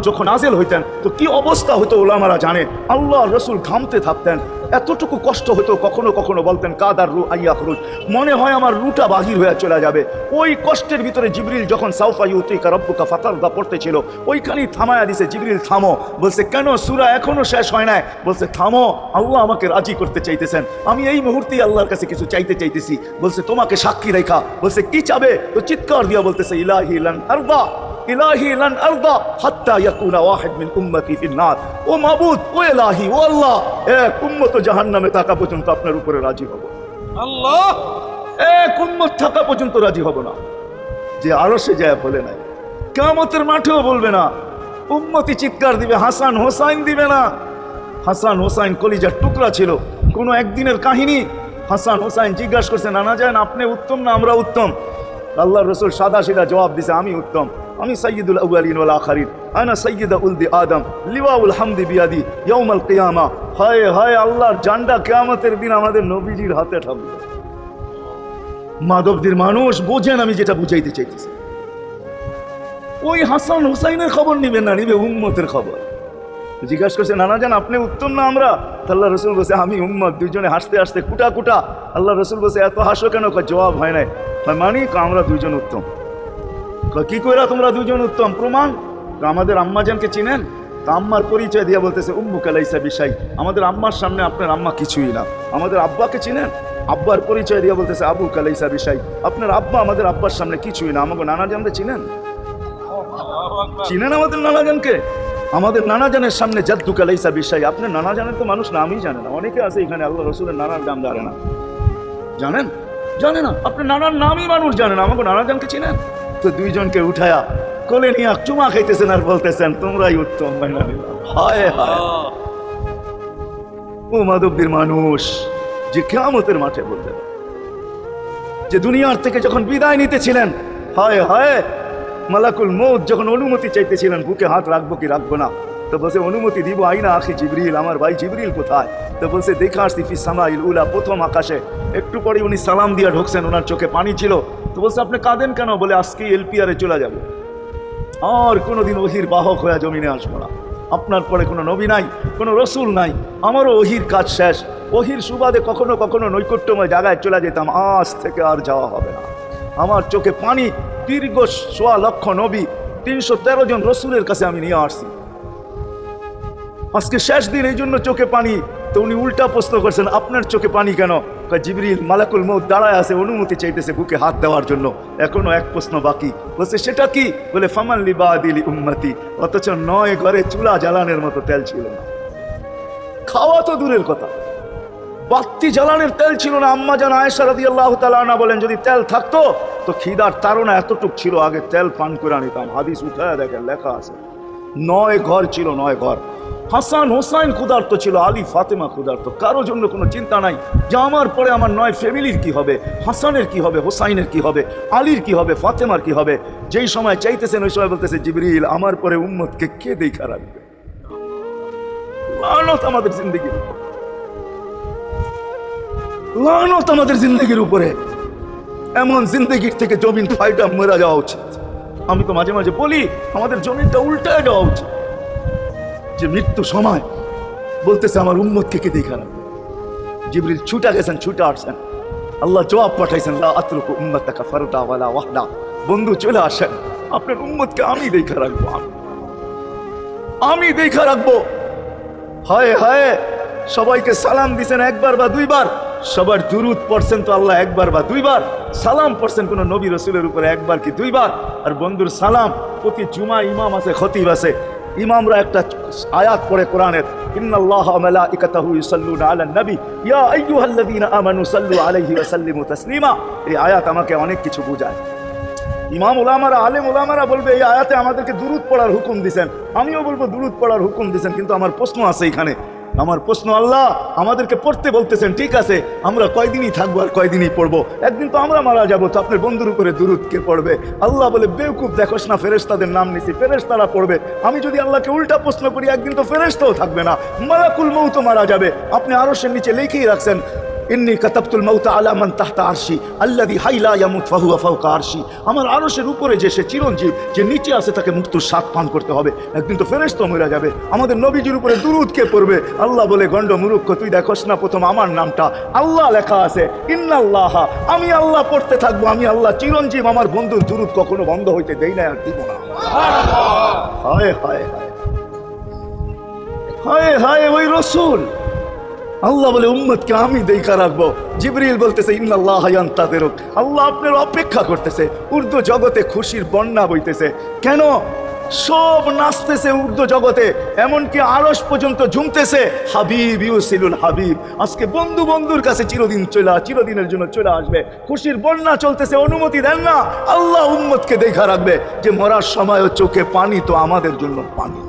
যখন নাযিল হইতেন তো কি অবস্থা হতো উলামারা জানে। আল্লাহ রসুল ঘামতে থাকতেন, এতটুকু কষ্ট হতো, কখনো কখনো বলতেন কাদার রু আইয়া খরুজ, মনে হয় আমার রুটা বাহির হয়ে চলে যাবে। ওই কষ্টের ভিতরে জিবরিল যখন সাউফা ইউতিকা রব্বুকা ফাতারদা পড়তেছিল, ওইখানেই থামায়া দিছে, জিবরিল থামো। বলছে কেন, সূরা এখনো শেষ হয় নাই। বলছে থামো, আল্লাহ আমাকে রাজি করতে চাইতেছেন, আমি এই মুহূর্তেই আল্লাহর কাছে কিছু চাইতে চাইতেছি। বলছে তোমাকে সাক্ষী রেখা। বলছে কি চাবে? তো চিৎকার দিয়া বলতেছে ইলাহি লান আরদা, ইলাহি লান আরদা হাত্তা ইয়াকুনা ওয়াহিদ মিন উম্মতি ফিন নার। ও মাবুদ, ও ইলাহি, ও আল্লাহ, এক উম্মত জাহান্নামে থাকা পর্যন্ত আপনার উপরে রাজি হব। আল্লাহ, এক উম্মত থাকা পর্যন্ত রাজি হব না। যে আরশে যায় বলে নাই, কিয়ামতের মাঠেও বলবে না। উম্মতি চিৎকার দিবে, হাসান হোসাইন দিবে না। হাসান হোসাইন কলিজার টুকরা ছিল, কোনো একদিনের কাহিনী। হাসান হোসাইন জিজ্ঞাসা করছে, নানা যান আপনি উত্তম না আমরা উত্তম? আল্লাহ রসুল সাদা সিধা জবাব দিছে, আমি উত্তম, আমি সাইয়্যিদুল আউয়ালিন ওয়াল আখিরিন, আনা সাইয়্যিদা উলদি আদম, লিওয়াউল হামদি বিয়াদি ইয়াউমাল কিয়ামা। হায় হায়, আল্লাহর জান্ডা কিয়ামতের দিন আমাদের নবীজির হাতে থাকবে। মাধবদীর মানুষ বোঝেন আমি যেটা বুঝাইতে চাইতেছি। ওই হাসান হুসাইনের খবর নিবেন না, নিবে উম্মতের খবর। জিজ্ঞাসা করছে, নানা জান আপনি উত্তম না আমরা? আল্লাহ রসুল বলছে আমি উম্মত। দুইজনে হাসতে হাসতে কুটা কুটা। আল্লাহ রসুল বলছে এত হাসো কেন? জবাব হয় নাই। মানি আমরা দুইজন উত্তম। কি কইরা তোমরা দুইজন উত্তম? প্রমাণ। আমাদের আম্মাজানকে চিনেন? তা আম্মার পরিচয় দিয়া বলতেছে উম্মুকা লাইসা বিশাই, আমাদের আম্মার সামনে আপনার আম্মা কিছুই না। আমাদের আব্বাকে চিনেন? আব্বার পরিচয় দিয়া বলতেছে আবু কালাইসা বিশাই, আপনার আব্বা আমাদের আব্বার সামনে কিছুই না। আমাকে নানা জানতে চিনেন? চিনেন আমাদের নানা জানকে? আমাদের নানা জানের সামনে জাদ্দু কালাইসা বিশাই, আপনার নানা জানের তো মানুষ নামই জানে না। অনেকে আছে এখানে আল্লাহ রসুলের নানার নাম জানে না। জানেন? জানে না। আপনার নানার নামই মানুষ জানে না। আমাকে নানা জানকে চিনেন? তো দুইজনকে উঠায়া কোলে নিয়ে চুমা খাইতেছেন আর বলতেছেন তোমরাই উত্তম। হায় হায়, ও মাধবদীর মানুষ যে কিয়ামতের মাঠে বললেন, যে দুনিয়ার থেকে যখন বিদায় নিতেছিলেন, হায় হায়, মালাকুল মউত যখন অনুমতি চাইতেছিলেন বুকে হাত রাখবো কি রাখবো না, তো বলছে অনুমতি দিব। আইনা আখি জিবরিল, আমার ভাই জিবরিল কোথায়? তো বলছে দেখা আসছি ফি সামাইল উলা, প্রথম আকাশে। একটু পরে উনি সালাম দিয়া ঢুকছেন, ওনার চোখে পানি ছিল। তো বলছে আপনি কাঁদেন কেন? বলে আজকেই এলপিআরে চলে যাব, আর কোনোদিন ওহির বাহক হয়ে জমিনে আসবো না। আপনার পরে কোনো নবী নাই, কোনো রসুল নাই, আমারও ওহির কাজ শেষ। ওহির সুবাদে কখনো কখনো নৈকট্যময় জায়গায় চলে যেতাম, আজ থেকে আর যাওয়া হবে না। আমার চোখে পানি। দীর্ঘ ১.৫ লক্ষ নবী, ৩১৩ জন রসুলের কাছে আমি নিয়ে আসছি। আজকে শেষ দিন, এই জন্য চোখে পানি। তো উনি উল্টা প্রশ্ন করছেন, আপনার চোখে পানি কেন? জিবরিল মালাকুল মউত দাঁড়ায় আছে, অনুমতি চাইতেছে বুকে হাত দেওয়ার জন্য। এখনো এক প্রশ্ন বাকি। বলছে সেটা কি? বলে ফামান লিবাদিলি উম্মতি। অথচ ৯ ঘরে চুলা জ্বালানোর মতো তেল ছিল না। খাওয়া তো দূরের কথা, বাতি জ্বালানোর তেল ছিল না। আম্মা জান আয়েশা রাদিয়াল্লাহু তাআলা আনহা বলেন, যদি তেল থাকতো তো খিদার তাড়না এতটুক ছিল, আগে তেল পান করে নিতাম। হাদিস উঠায় দেখেন, লেখা আছে ৯ ঘর ছিল, ৯ ঘর। হাসান হোসাইন ক্ষুধার্ত ছিল, আলী ফাতেমা ক্ষুধার্ত। কারো জন্য কোনো চিন্তা নাই যে আমার পরে আমার ৯ ফ্যামিলির কি হবে, হাসানের কি হবে, হোসাইনের কি হবে, আলীর কি হবে, ফাতেমার কি হবে। যেই সময় চাইতেছেন ওই সময় বলতেছে জিবরিল আমার পরে উম্মতকে কে দেখা রাখবে? লানত আমাদের জিন্দগির উপর, লানত আমাদের জিন্দগির উপরে। এমন জিন্দগির থেকে জমিন ফাইটা মরে যাওয়া উচিত। আমি তো মাঝে মাঝে বলি আমাদের জমিনটা উল্টায় যাওয়া উচিত, যে মৃত্যু সময় বলতেছে আমার উম্মতকে কে দেখা রাখবে। জিবরিল ছুটা গেছেন, ছুটা আসছেন, আল্লাহ জবাব পাঠাইছেন লা আতরুকু উম্মাতাকা ফারদা ওয়ালা ওয়াহদা। বন্ধু চলে আসেন, আপনার উম্মতকে আমি দেখা রাখবো, আমি দেখা রাখবো। হায় হায়, সবাইকে সালাম দিছেন একবার বা দুইবার, সবার দুরুদ পড়ছেন তো আল্লাহ একবার বা দুইবার, সালাম পড়ছেন কোন নবী রসুলের উপরে একবার কি দুইবার। আর বন্ধুর সালাম প্রতি জুমা ইমাম আছে, খতিব আছে, ইমামরা একটা আয়াত পড়ে কোরআনের, ইন্নাল্লাহা ওয়া মালাইকাতাহু ইউসাল্লুনা আলান নবী ইয়া আইয়ুহাল্লাযীনা আমানু সাল্লু আলাইহি ওয়া সাল্লিমু তাসলিমা। এই আয়াত আমাকে অনেক কিছু বোঝায়। ইমাম উলামারা, আলেম উলামারা বলবে এই আয়াতে আমাদেরকে দুরুদ পড়ার হুকুম দিয়েছেন, আমিও বলবো দুরুদ পড়ার হুকুম দিয়েছেন। কিন্তু আমার প্রশ্ন আছে এখানে, আমার প্রশ্ন, আল্লাহ আমাদেরকে পড়তে বলতেছেন, ঠিক আছে, আমরা কয়দিনই থাকবো আর কয়দিনই পড়বো? একদিন তো আমরা মারা যাবো, তো আপনার বন্ধুর উপরে দুরুদ কে পড়বে? আল্লাহ বলে বেওকুফ, দেখোস না ফেরেশতাদের নাম নিছি, ফেরেশতারা পড়বে। আমি যদি আল্লাহকে উল্টা প্রশ্ন করি, একদিন তো ফেরেশতাও থাকবে না, মালাকুল মউত মারা যাবে। আপনি আরশের নিচে লিখেই রাখছেন ইন্নী কাতাবতুল মাউতা আলা মান তাহতা আরশি আল্লাযী হাই লা ইয়ামুত ফাহুয়া ফাওকা আরশি। আমার আরশের উপরে যে সে চিরঞ্জীব, যে নিচে আছে তাকে মৃত্যুর স্বাদ পান করতে হবে, একদিন তো ফেরেশতা মরে যাবে। আমাদের নবীজির উপরে দুরূদ কে পড়বে? আল্লাহ বলে, গণ্ড মূর্খ, তুই দেখোস না প্রথম আমার নামটা আল্লাহ লেখা আছে, ইন্নাল্লাহ, আমি আল্লাহ পড়তে থাকবো, আমি আল্লাহ চিরঞ্জীব, আমার বন্ধুর দুরূদ কখনো বন্ধ হইতে দেই না, আর দিব না। হায় হায় হায় হায়, ওই রসুল। আল্লাহ বলে উম্মতকে আমি দেখা রাখবো। জিবরিল বলতেছে ইন্নাল্লাহ ইয়ান্তাযিরুক, আল্লাহ আপনার অপেক্ষা করতেছে। উর্দু জগতে খুশির বন্যা বইতেছে। কেন? সব নাচতেছে উর্দু জগতে, এমনকি আরশ পর্যন্ত ঝুমতেছে। হাবিব ইউসিলুল হাবিব, আজকে বন্ধু বন্ধুর কাছে চিরদিনের জন্য চলে আসবে। খুশির বন্যা চলতেছে, অনুমতি দেন না। আল্লাহ উম্মতকে দেখা রাখবে যে মরার সময়ও চোখে পানি তো আমাদের জন্য পানি।